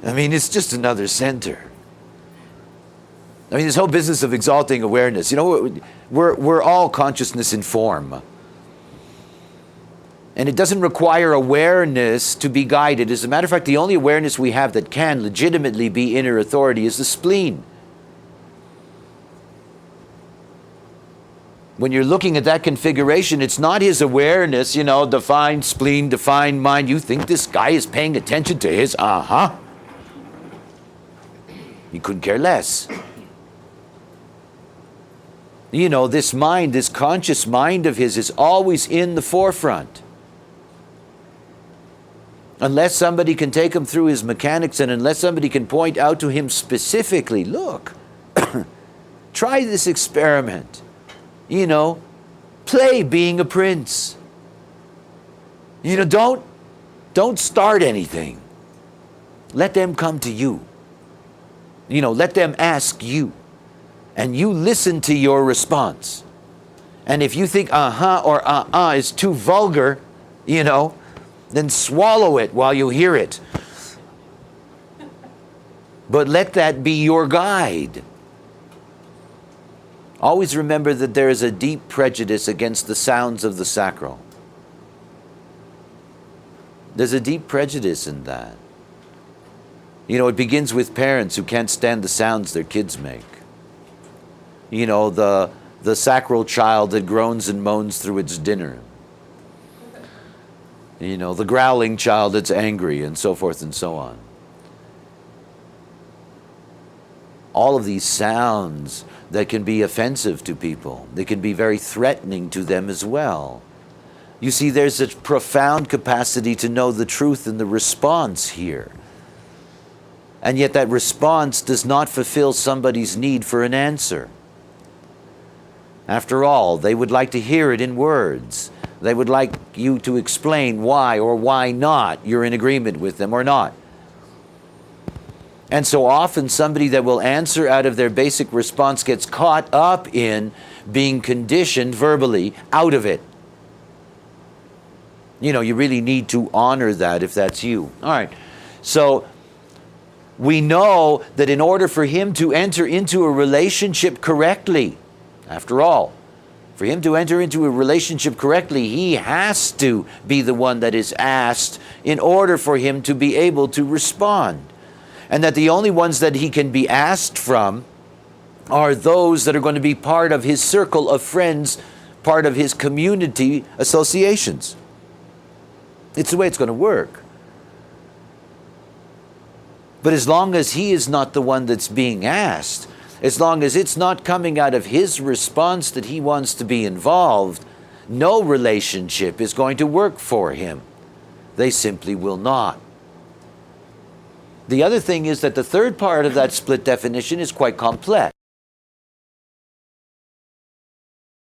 I mean, it's just another center. I mean, this whole business of exalting awareness, you know, we're all consciousness in form. And it doesn't require awareness to be guided. As a matter of fact, the only awareness we have that can legitimately be inner authority is the spleen. When you're looking at that configuration, it's not his awareness, you know, defined spleen, defined mind. You think this guy is paying attention to his, He couldn't care less. You know, this mind, this conscious mind of his is always in the forefront. Unless somebody can take him through his mechanics and unless somebody can point out to him specifically, look, try this experiment. You know, play being a prince. You know, don't start anything. Let them come to you. You know, let them ask you. And you listen to your response. And if you think or is too vulgar, you know, then swallow it while you hear it. But let that be your guide. Always remember that there is a deep prejudice against the sounds of the sacral. There's a deep prejudice in that. You know, it begins with parents who can't stand the sounds their kids make. You know, the sacral child that groans and moans through its dinner. You know, the growling child that's angry, and so forth and so on. All of these sounds that can be offensive to people. They can be very threatening to them as well. You see, there's a profound capacity to know the truth in the response here. And yet that response does not fulfill somebody's need for an answer. After all, they would like to hear it in words. They would like you to explain why or why not you're in agreement with them or not. And so often somebody that will answer out of their basic response gets caught up in being conditioned verbally out of it. You know, you really need to honor that if that's you. All right. So we know that in order for him to enter into a relationship correctly, after all, for him to enter into a relationship correctly, he has to be the one that is asked in order for him to be able to respond. And that the only ones that he can be asked from are those that are going to be part of his circle of friends, part of his community associations. It's the way it's going to work. But as long as he is not the one that's being asked, as long as it's not coming out of his response that he wants to be involved, no relationship is going to work for him. They simply will not. The other thing is that the third part of that split definition is quite complex.